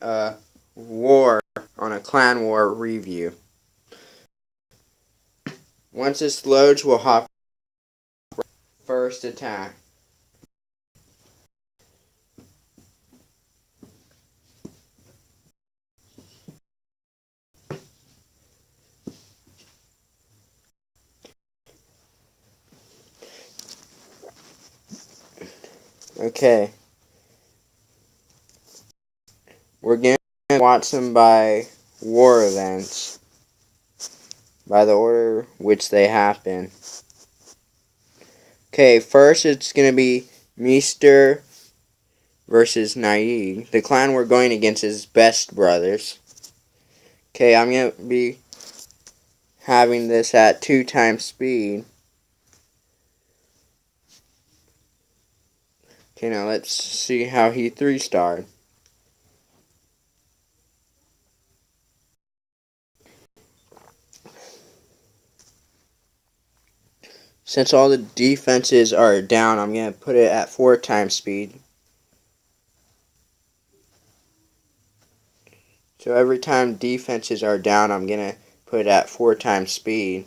a war on a clan war review. Once this loads, we'll hop first attack. Okay. We're going to watch them by war events, by the order which they happen. Okay, first it's going to be Meester versus Naig. The clan we're going against is Best Brothers. Okay, I'm going to be having this at 2 times speed. Okay, now let's see how he 3-starred. Since all the defenses are down, I'm going to put it at 4 times speed. So every time defenses are down, I'm going to put it at 4 times speed.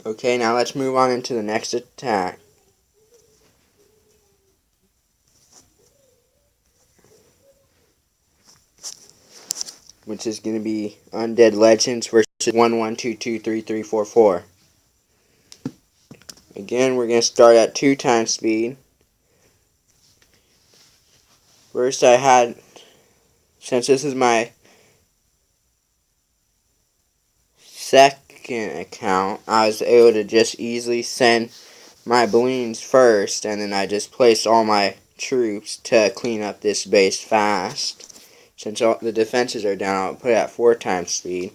Okay, now let's move on into the next attack. Which is going to be Undead Legends versus 11223344. Again, we're going to start at 2 times speed. First I had, since this is my second account, I was able to just easily send my balloons first, and then I just placed all my troops to clean up this base fast. Since all the defenses are down, I'll put it at 4 times speed.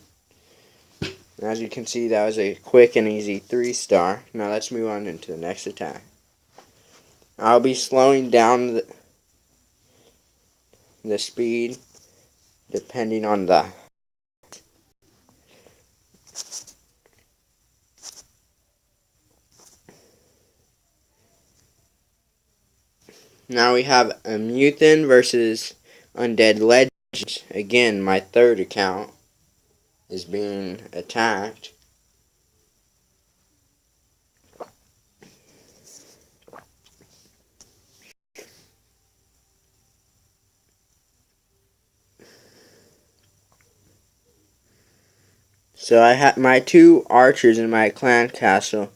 And as you can see, that was a quick and easy 3-star. Now let's move on into the next attack. I'll be slowing down the speed depending on the Now we have a Muthin versus Undead Legends. Again, my third account is being attacked. So I had my 2 archers in my clan castle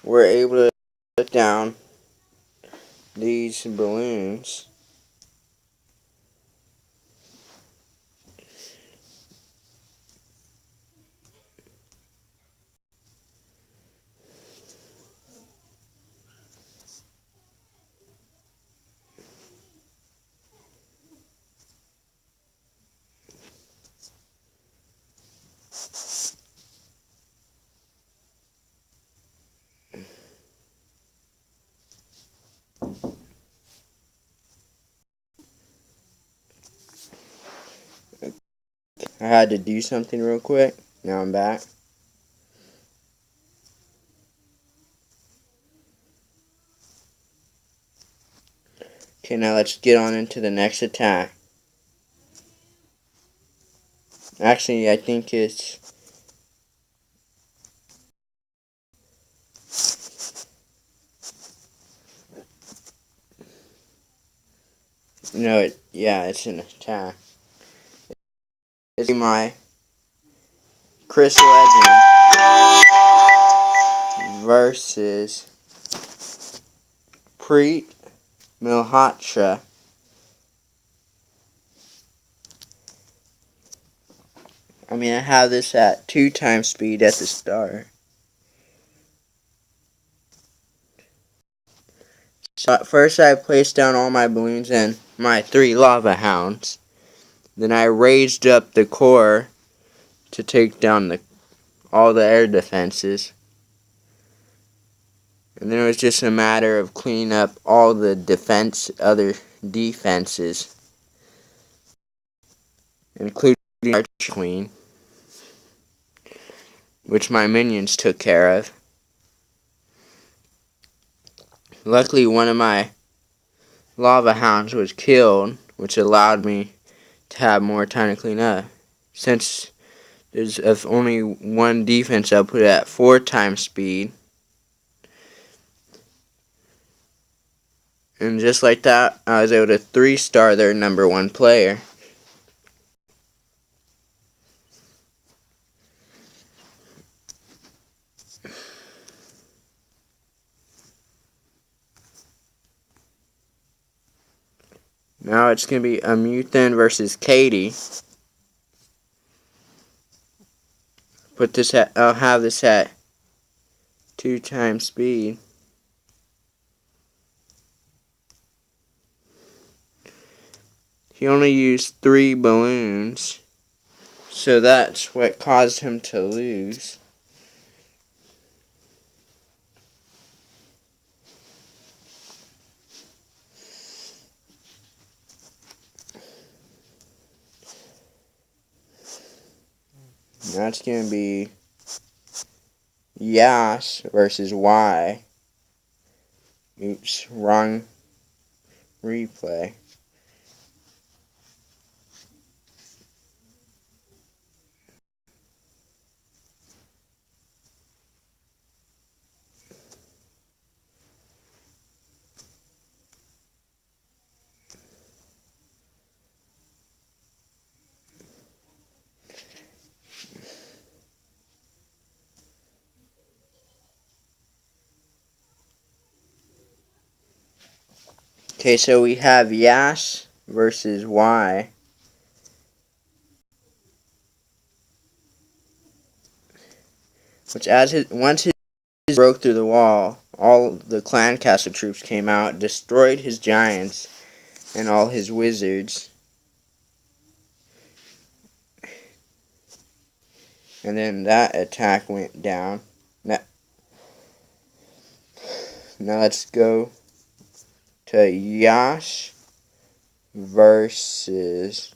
were able to put down these balloons. I had to do something real quick. Now I'm back. Okay, now let's get on into the next attack. Actually, I think it's... No, it's an attack. It's my Chris Legend versus Preet Milhotra. I have this at 2 times speed at the start. So at first I placed down all my balloons and my 3 lava hounds. Then I raised up the core to take down all the air defenses. And then it was just a matter of cleaning up all the other defenses. including Archer Queen, which my minions took care of. Luckily, one of my lava hounds was killed, which allowed me to have more time to clean up. Since there's only one defense, I'll put it at 4 times speed. And just like that, I was able to 3-star their number 1 player. Now it's going to be Amuthan versus Katie. I'll have this at 2 times speed. He only used 3 balloons, so that's what caused him to lose. That's going to be Yas versus Y. Oops, wrong replay. Okay, so we have Yas versus Y. Which once his broke through the wall, all the clan castle troops came out, destroyed his giants and all his wizards. And then that attack went down. Now let's go to Yash versus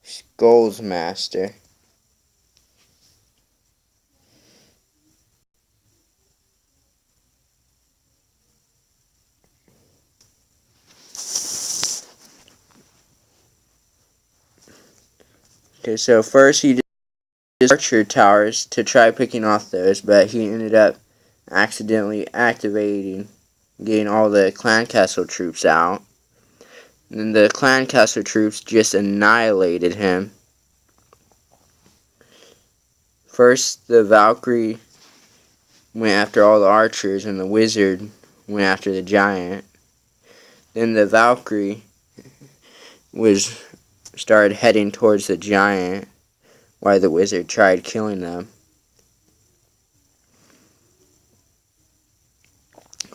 Skulls Master. Okay, so first he did archer towers to try picking off those, but he ended up accidentally getting all the clan castle troops out. And then the clan castle troops just annihilated him. First, the Valkyrie went after all the archers, and the wizard went after the giant. Then the Valkyrie started heading towards the giant, while the wizard tried killing them.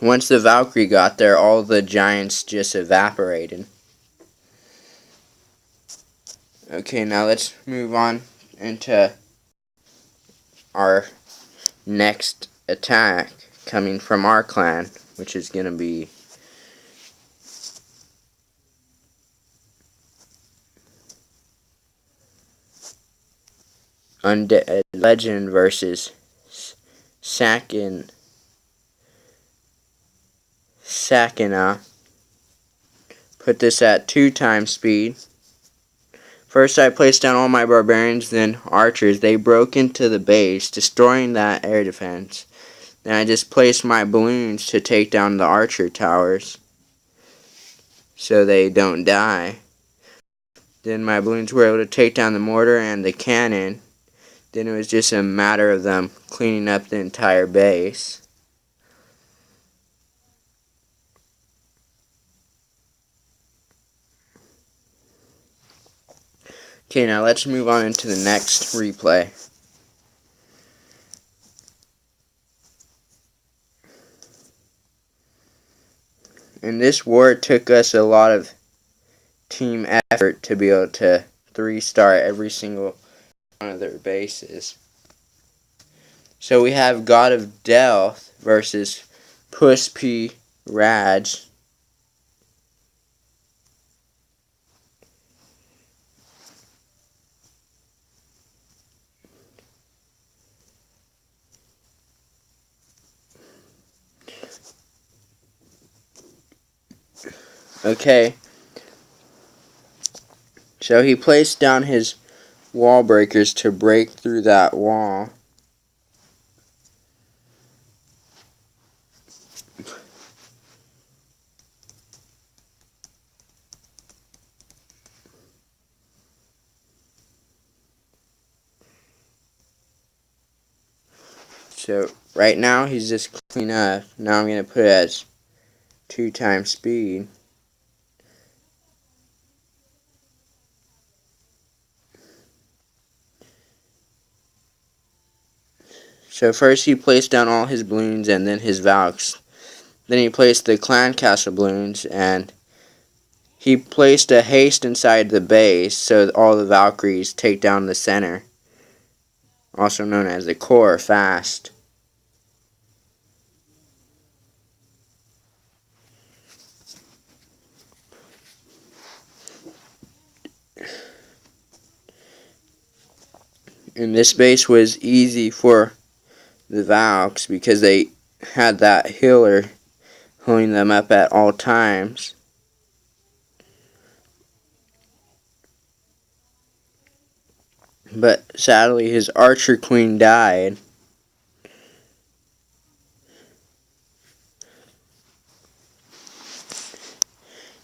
Once the Valkyrie got there, all the giants just evaporated. Okay, now let's move on into our next attack coming from our clan, which is going to be Undead Legend versus Sakina. Put this at 2 times speed. First I placed down all my barbarians, then archers. They broke into the base, destroying that air defense. Then I just placed my balloons to take down the archer towers so they don't die. Then my balloons were able to take down the mortar and the cannon. Then it was just a matter of them cleaning up the entire base. Okay, now let's move on into the next replay. In this war, it took us a lot of team effort to be able to 3-star every single one of their bases. So we have God of Death versus Puss P. Raj. Okay, so he placed down his wall breakers to break through that wall. So right now he's just clean up. Now I'm going to put it as 2 times speed. So first he placed down all his balloons and then his Valks. Then he placed the clan castle balloons, and he placed a haste inside the base so all the Valkyries take down the center, also known as the core, fast. And this base was easy for the Valks because they had that healer holding them up at all times. But sadly his archer queen died.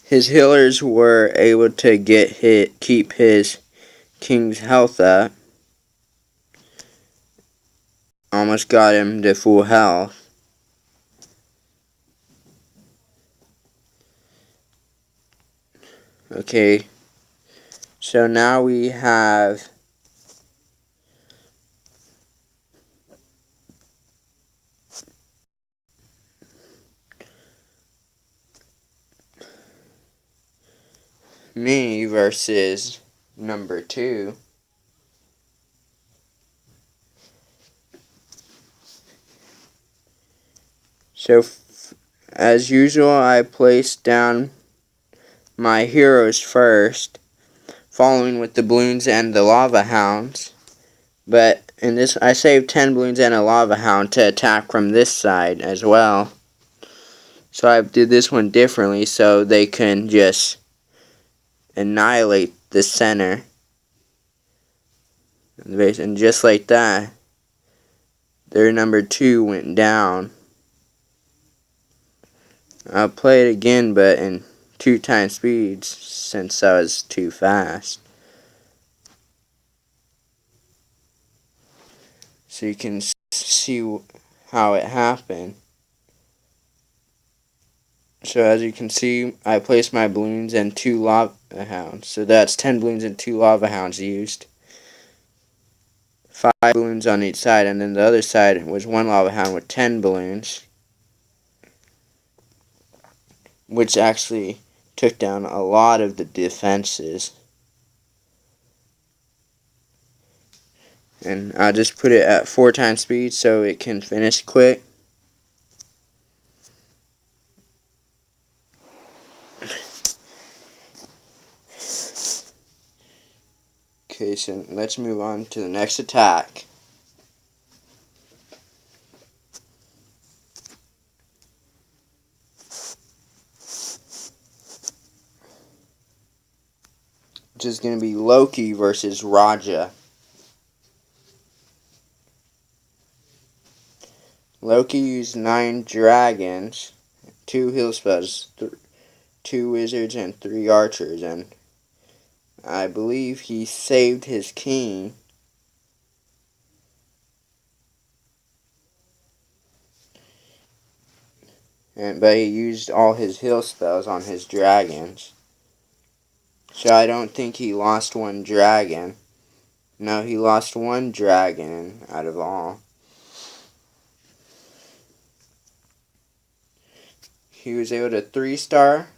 His healers were able to keep his king's health up. Almost got him to full health. Okay, so now we have me versus number 2. So as usual, I placed down my heroes first, following with the balloons and the lava hounds. But in this, I saved 10 balloons and a lava hound to attack from this side as well. So I did this one differently so they can just annihilate the center of the base. And just like that, their number 2 went down. I'll play it again, but in 2 times speeds since I was too fast. So you can see how it happened. So as you can see, I placed my balloons and 2 lava hounds. So that's 10 balloons and 2 lava hounds used. 5 balloons on each side, and then the other side was 1 lava hound with 10 balloons, which actually took down a lot of the defenses. And I'll just put it at 4 times speed so it can finish quick. Okay, so let's move on to the next attack. Which is going to be Loki versus Raja. Loki used 9 dragons, 2 heal spells, 2 wizards, and 3 archers, and I believe he saved his king. But he used all his heal spells on his dragons. So I don't think he lost 1 dragon. No, he lost 1 dragon out of all. He was able to 3-star.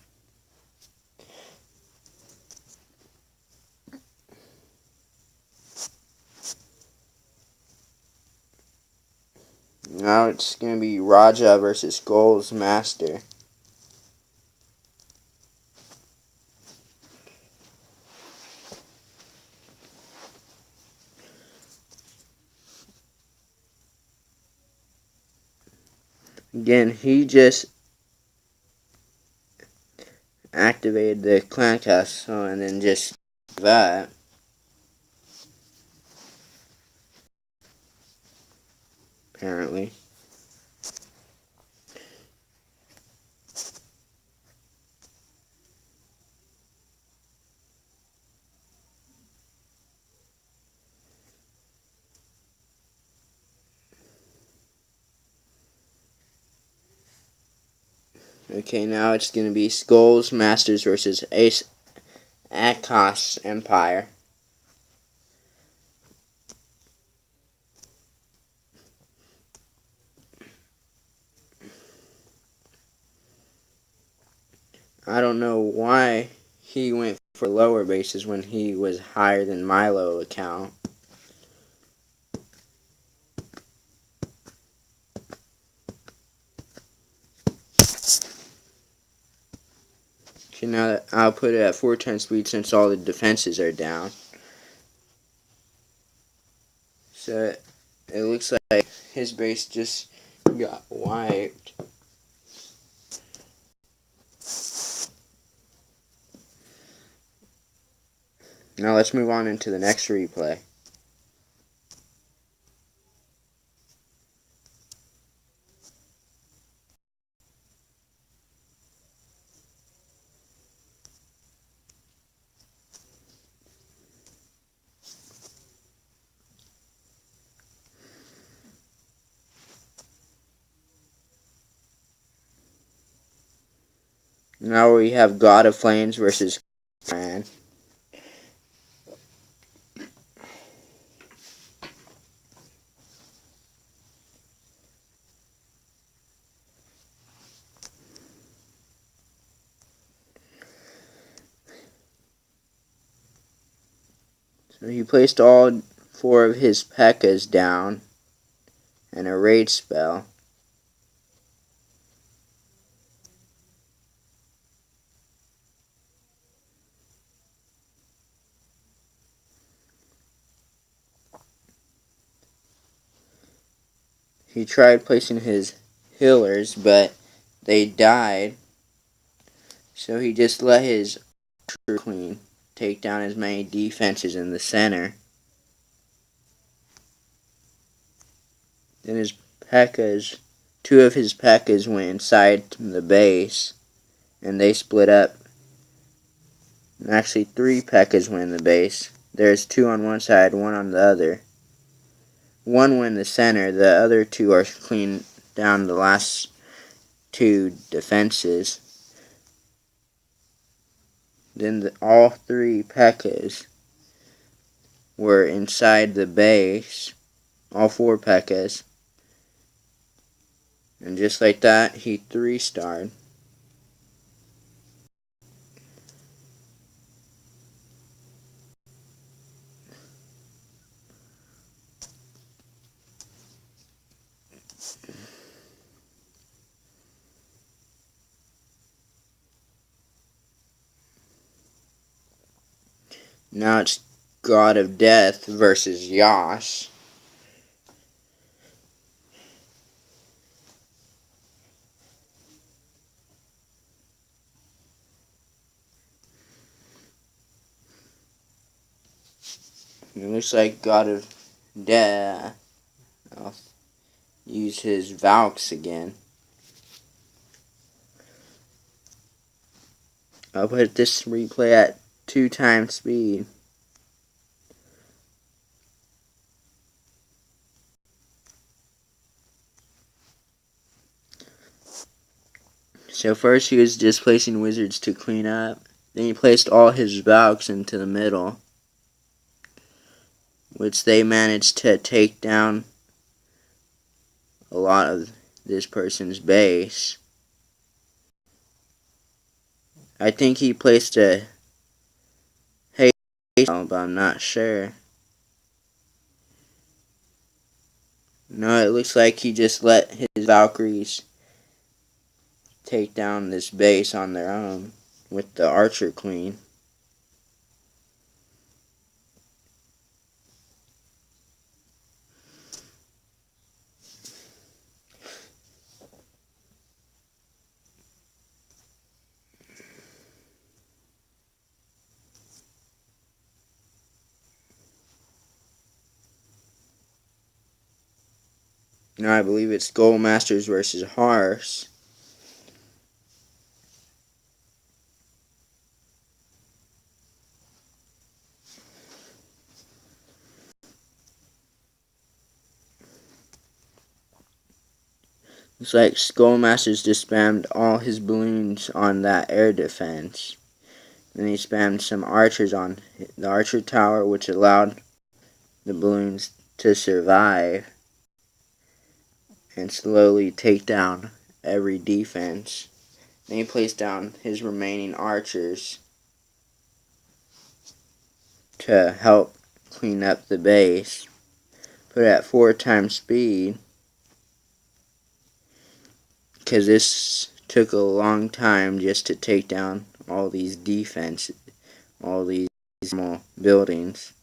Now it's going to be Raja versus Gold's Master. Again, he just activated the clan castle and then just that. Apparently. Okay, now it's going to be Skulls Masters versus Ace Akos Empire. I don't know why he went for lower bases when he was higher than Milo account. Okay, now I'll put it at 4 times speed since all the defenses are down. So it looks like his base just got wiped. Now let's move on into the next replay. Now we have God of Flames versus Clan. So he placed all 4 of his P.E.K.K.A.s down and a raid spell. He tried placing his healers, but they died. So he just let his Queen take down as many defenses in the center. Then his P.E.K.K.A.s, 2 of his P.E.K.K.A.s went inside the base, and they split up. And actually, 3 P.E.K.K.A.s went in the base. There's 2 on one side, 1 on the other. 1 went in the center, the other 2 are clean down the last 2 defenses. Then all 3 P.E.K.K.A.s were inside the base, all 4 P.E.K.K.A.s. And just like that, he 3-starred. Now it's God of Death versus Yas. It looks like God of Death. I'll use his Valks again. I'll put this replay at 2 times speed. So first he was just placing wizards to clean up. Then he placed all his Valks into the middle, which they managed to take down a lot of this person's base. I think he placed a haste, but I'm not sure. No, it looks like he just let his Valkyries take down this base on their own with the Archer Queen. No, I believe it's Goldmasters versus Horse. Looks like Skullmasters just spammed all his balloons on that air defense. Then he spammed some archers on the archer tower, which allowed the balloons to survive and slowly take down every defense. Then he placed down his remaining archers to help clean up the base. Put it at 4 times speed, because this took a long time just to take down all these defenses, all these small buildings.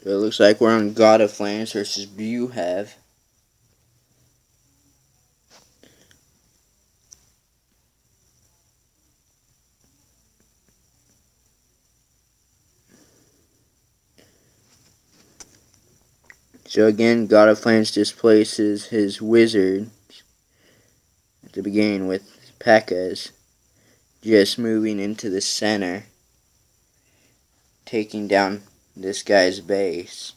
So it looks like we're on God of Flames versus Buhev. So again, God of Flames displaces his wizard at the beginning with P.E.K.K.A.'s just moving into the center, taking down this guy's base.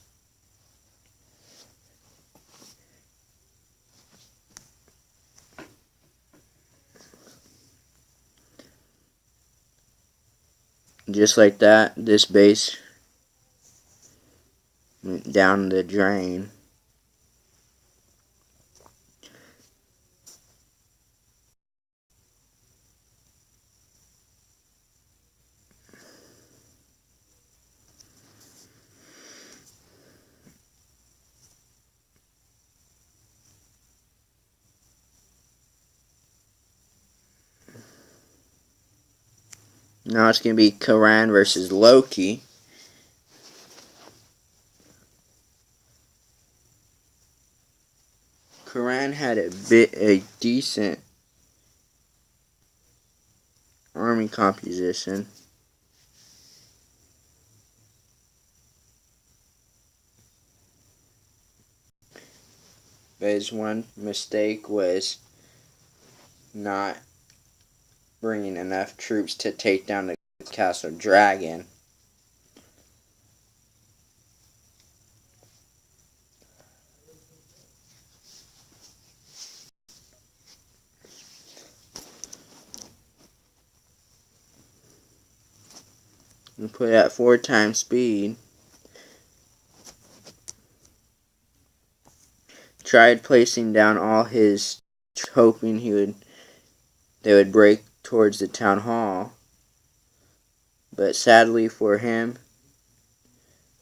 Just like that, this base went down the drain. Now it's going to be Karan versus Loki. Karan had a decent army composition. But his one mistake was not bringing enough troops to take down the Castle Dragon. We put it at 4 times speed. Tried placing down all his, hoping they would break towards the town hall. But sadly for him,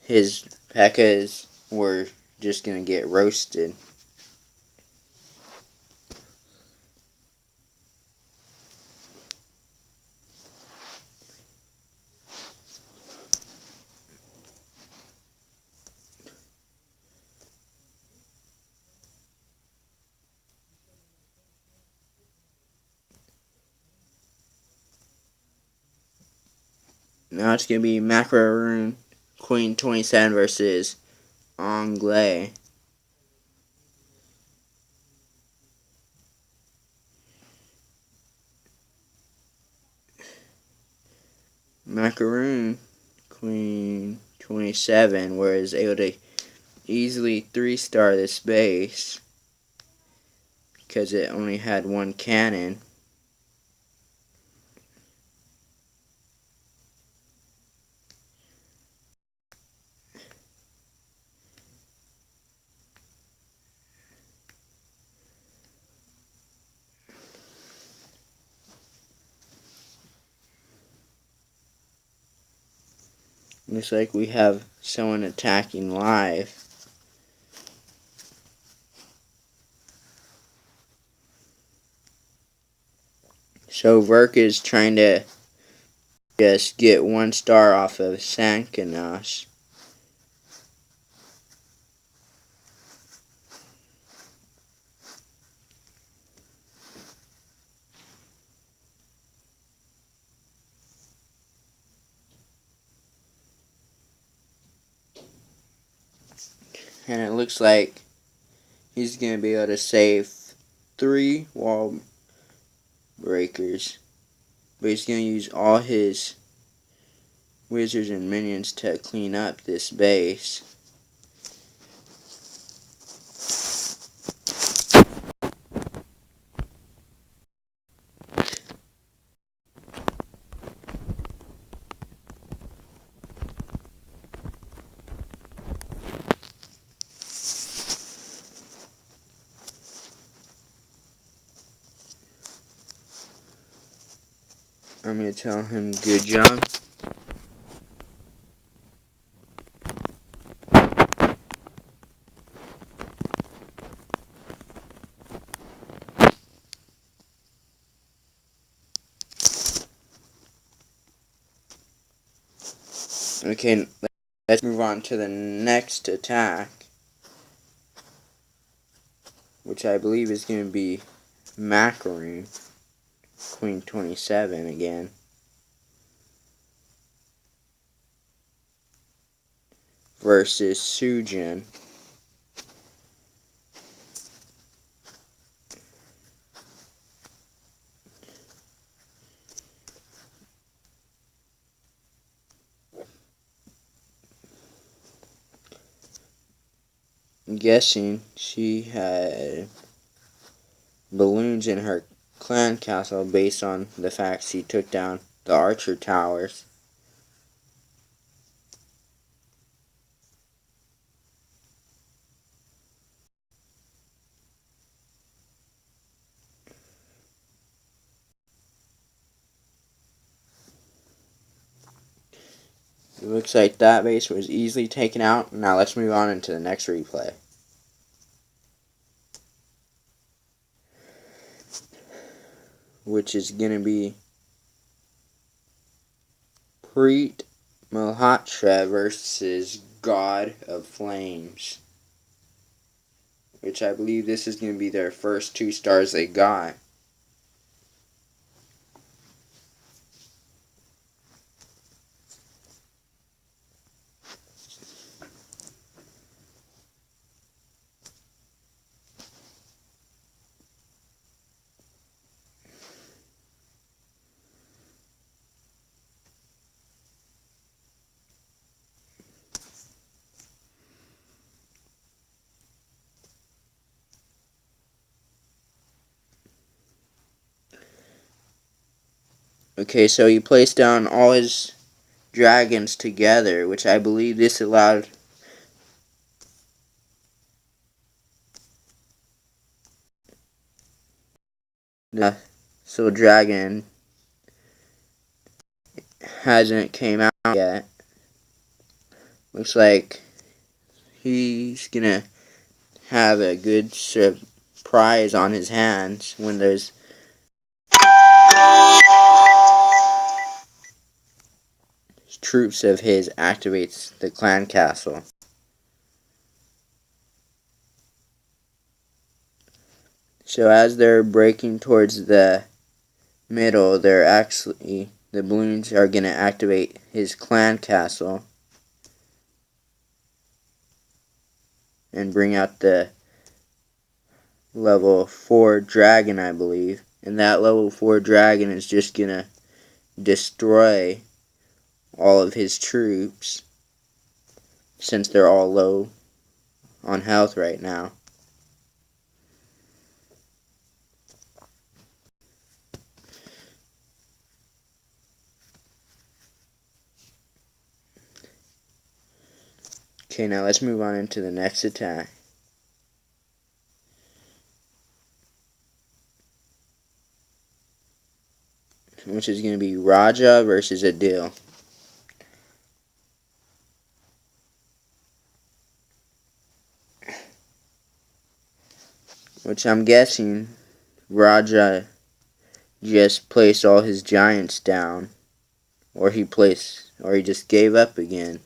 his P.E.K.K.A.'s were just going to get roasted. Now it's going to be Macaroon Queen 27 versus Anglais. Macaroon Queen 27 was able to easily 3-star this base because it only had 1 cannon. Looks like we have someone attacking live. So Verk is trying to just get 1 star off of Sankanos. And it looks like he's going to be able to save 3 wall breakers. But he's going to use all his wizards and minions to clean up this base. I'm going to tell him good job. Okay, let's move on to the next attack, which I believe is going to be Macaroon, Queen 27 again, versus Sujin. I'm guessing she had balloons in her clan castle based on the fact she took down the archer towers. It looks like that base was easily taken out. Now let's move on into the next replay, which is going to be Preet Malhotra versus God of Flames, which I believe this is going to be their first 2 stars they got. Okay, so he placed down all his dragons together, which I believe this allowed the so dragon hasn't came out yet. Looks like he's gonna have a good surprise on his hands when those troops of his activates the clan castle. So as they're breaking towards the middle, the balloons are gonna activate his clan castle and bring out the level 4 dragon, I believe. And that level 4 dragon is just gonna destroy all of his troops, since they're all low on health right now. Okay, now let's move on into the next attack, which is going to be Raja versus Adil. which I'm guessing Raja just placed all his giants down, or he just gave up again.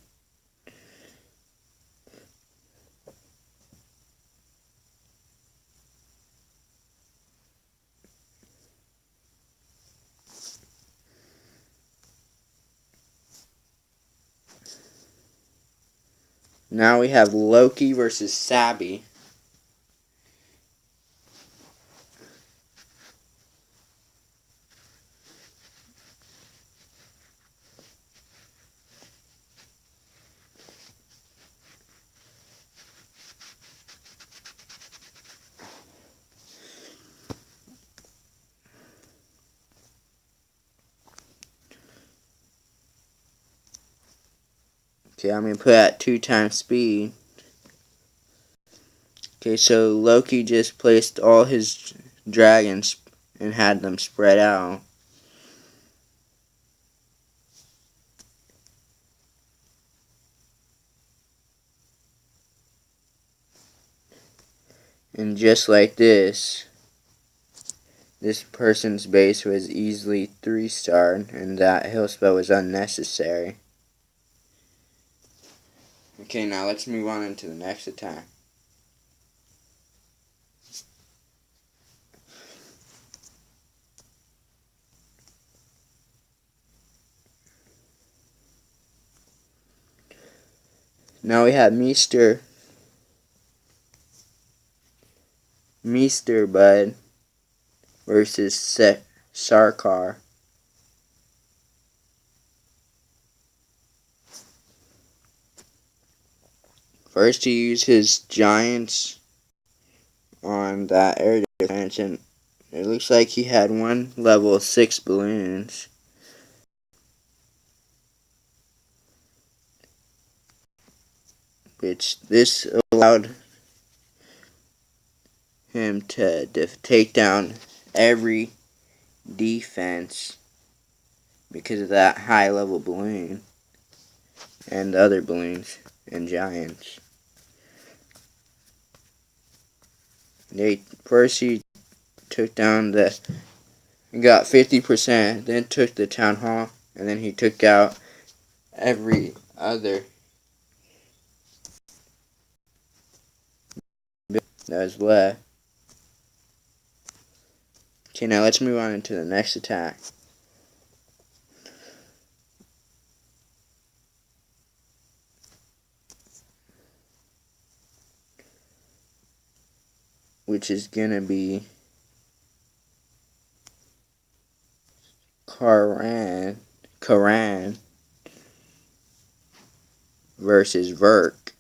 Now we have Loki versus Sabby. Okay, I'm going to put at 2 times speed. Okay, so Loki just placed all his dragons and had them spread out. And just like this person's base was easily 3-starred, and that heal spell was unnecessary. Okay, now let's move on into the next attack. Now we have Meester Bud versus Sarkar. First, he used his giants on that air defense, and it looks like he had one level 6 balloons. Which this allowed him to take down every defense because of that high level balloon and the other balloons and giants. First he took down got 50%, then took the town hall, and then he took out every other that was left. Okay, now let's move on into the next attack. Which is gonna be Karan versus Verk.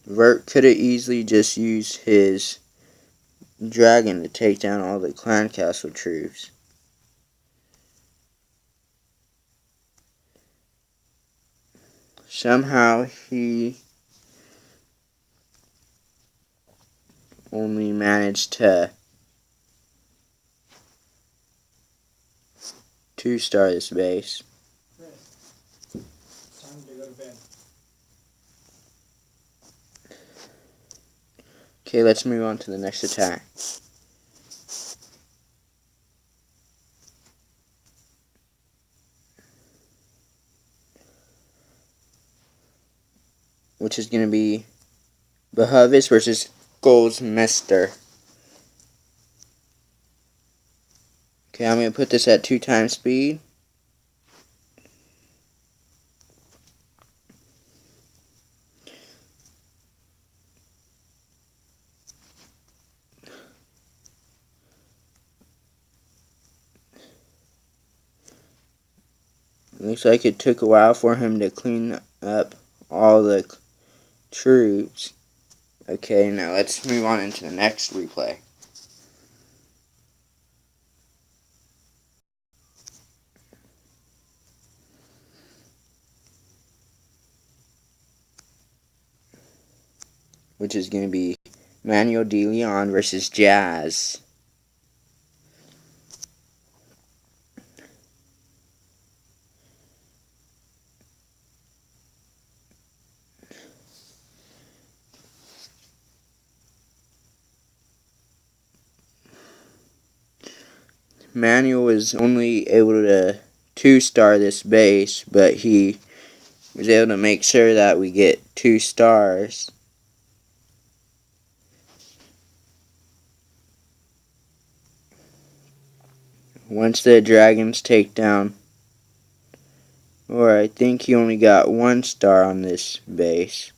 Verk could have easily just used his dragon to take down all the clan castle troops. Somehow he only managed to 2-star this base. Time to go to bed. Okay, let's move on to the next attack. Which is going to be Bahavis versus Goldsmester. Okay, I'm going to put this at 2 times speed. Looks like it took a while for him to clean up all the troops. Okay, now let's move on into the next replay. Which is going to be Manuel de Leon versus Jazz. Manuel was only able to 2-star this base, but he was able to make sure that we get 2 stars. Once the dragons take down, or I think he only got 1 star on this base.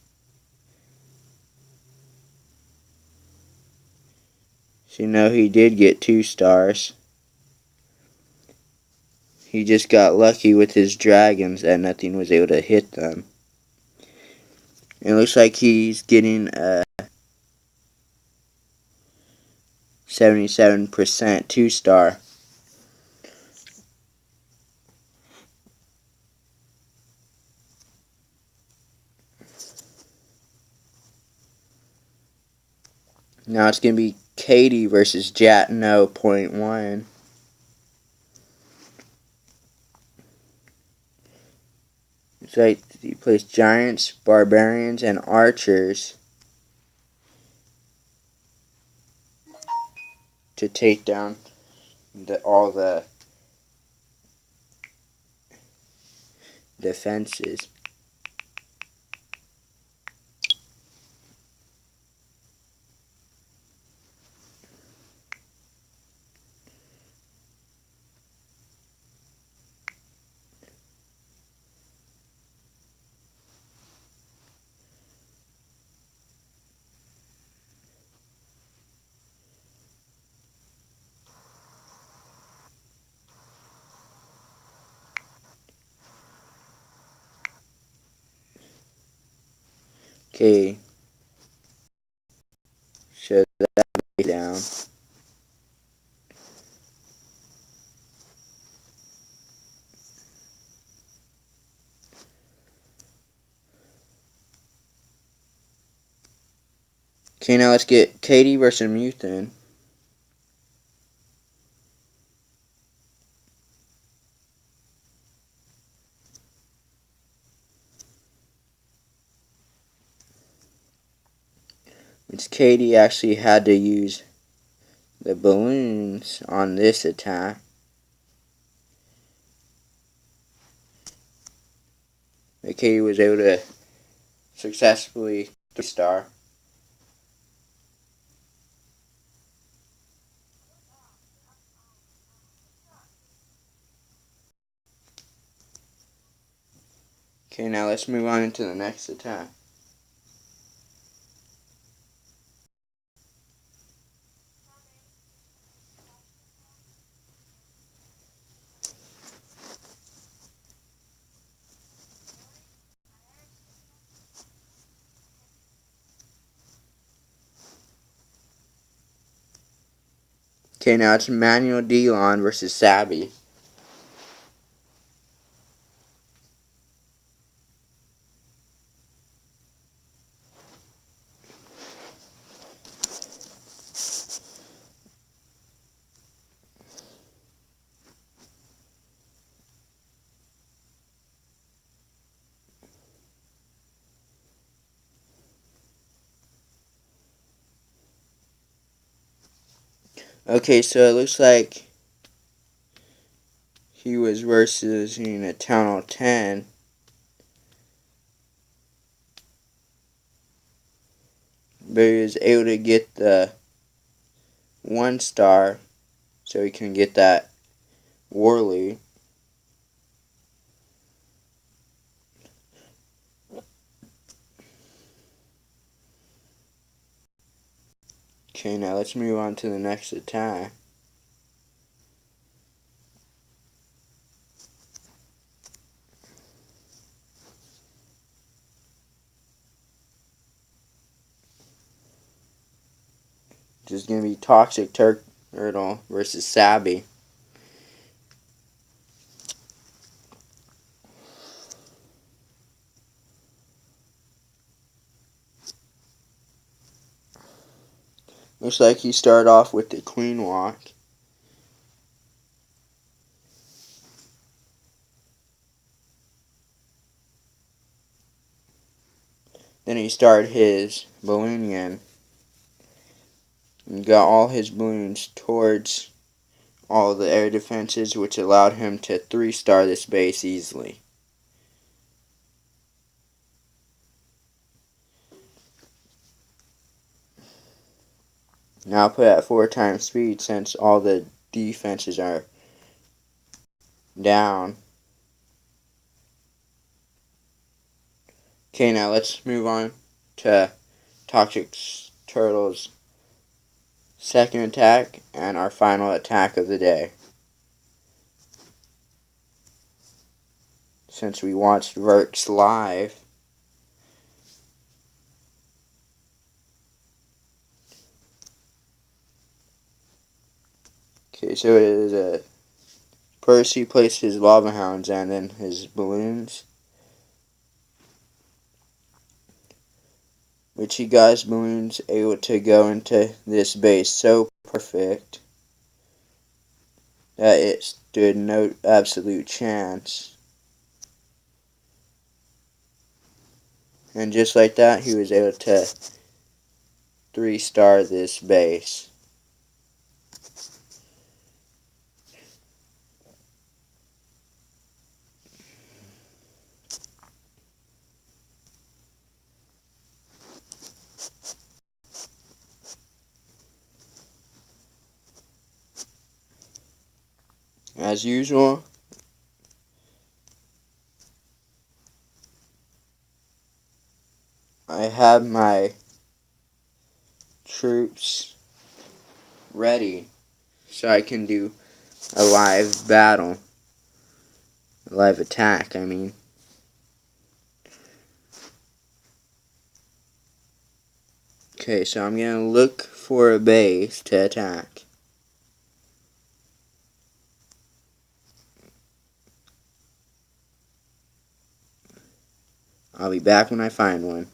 So he did get 2 stars. He just got lucky with his dragons that nothing was able to hit them. It looks like he's getting a 77% 2-star. Now it's going to be Katie versus Jatno.1. It's like he plays giants, barbarians, and archers to take down all the defenses. Okay, so that down. Okay, now let's get Katie versus Muthan. Which Katie actually had to use the balloons on this attack. But Katie was able to successfully 3-star. Okay, now let's move on into the next attack. Okay, now it's Manuel Delon versus Sabby. Okay, so it looks like he was versus a Town Hall 10. But he was able to get the 1 star, so he can get that Warley. Okay, now let's move on to the next attack. Which is going to be Toxic Turtle versus Sabby. Looks like he started off with the Queen Walk. Then he started his Balloonian. And got all his balloons towards all the air defenses, which allowed him to 3-star this base easily. Now I'll put at 4 times speed since all the defenses are down. Okay, now let's move on to Toxic Turtle's second attack and our final attack of the day. Since we watched Verk's live, okay, so it is a first he placed his lava hounds and then his balloons, which he got his balloons able to go into this base so perfect that it stood no absolute chance. And just like that, he was able to 3-star this base. As usual, I have my troops ready so I can do a live battle. A live attack, I mean. Okay, so I'm going to look for a base to attack. I'll be back when I find one.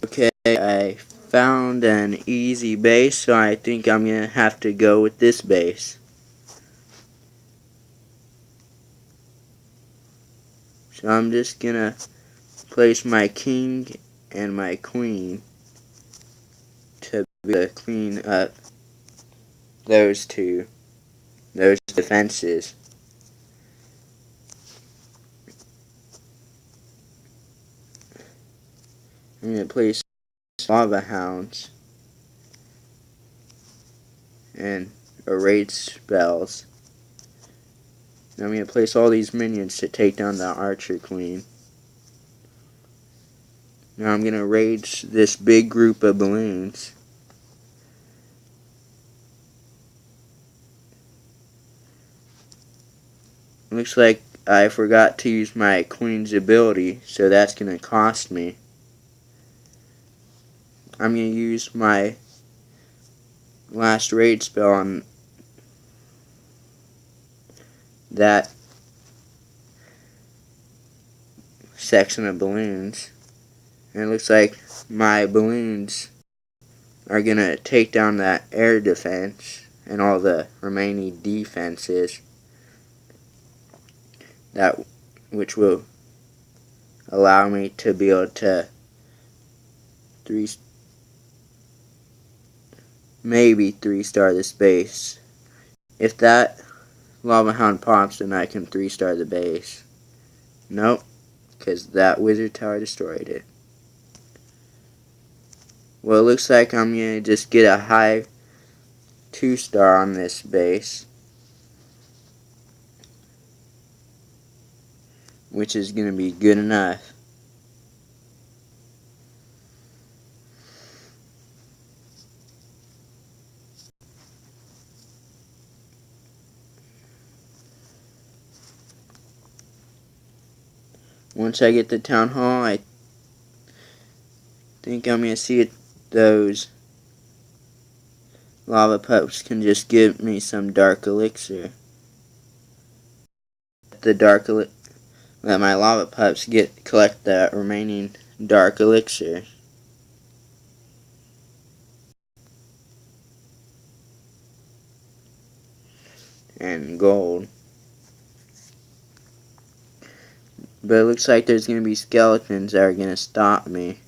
Okay, I found an easy base, so I think I'm going to have to go with this base. So I'm just going to place my king and my queen to clean up those defenses. I'm going to place lava hounds and raid spells. Now I'm going to place all these minions to take down the archer queen. Now I'm going to raid this big group of balloons. Looks like I forgot to use my queen's ability, so that's going to cost me. I'm going to use my last raid spell on that section of balloons. And it looks like my balloons are going to take down that air defense and all the remaining defenses, which will allow me to be able to maybe 3-star this base. If that lava hound pops, then I can 3-star the base. Nope, because that wizard tower destroyed it. Well, it looks like I'm going to just get a high 2-star on this base, which is going to be good enough. Once I get the town hall, I think I'm going to see if those lava pups can just give me some dark elixir. Let my lava pups collect the remaining dark elixir. And gold. But it looks like there's going to be skeletons that are going to stop me.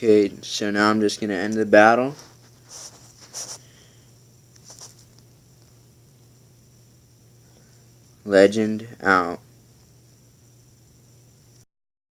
Okay, so now I'm just going to end the battle. Legend out.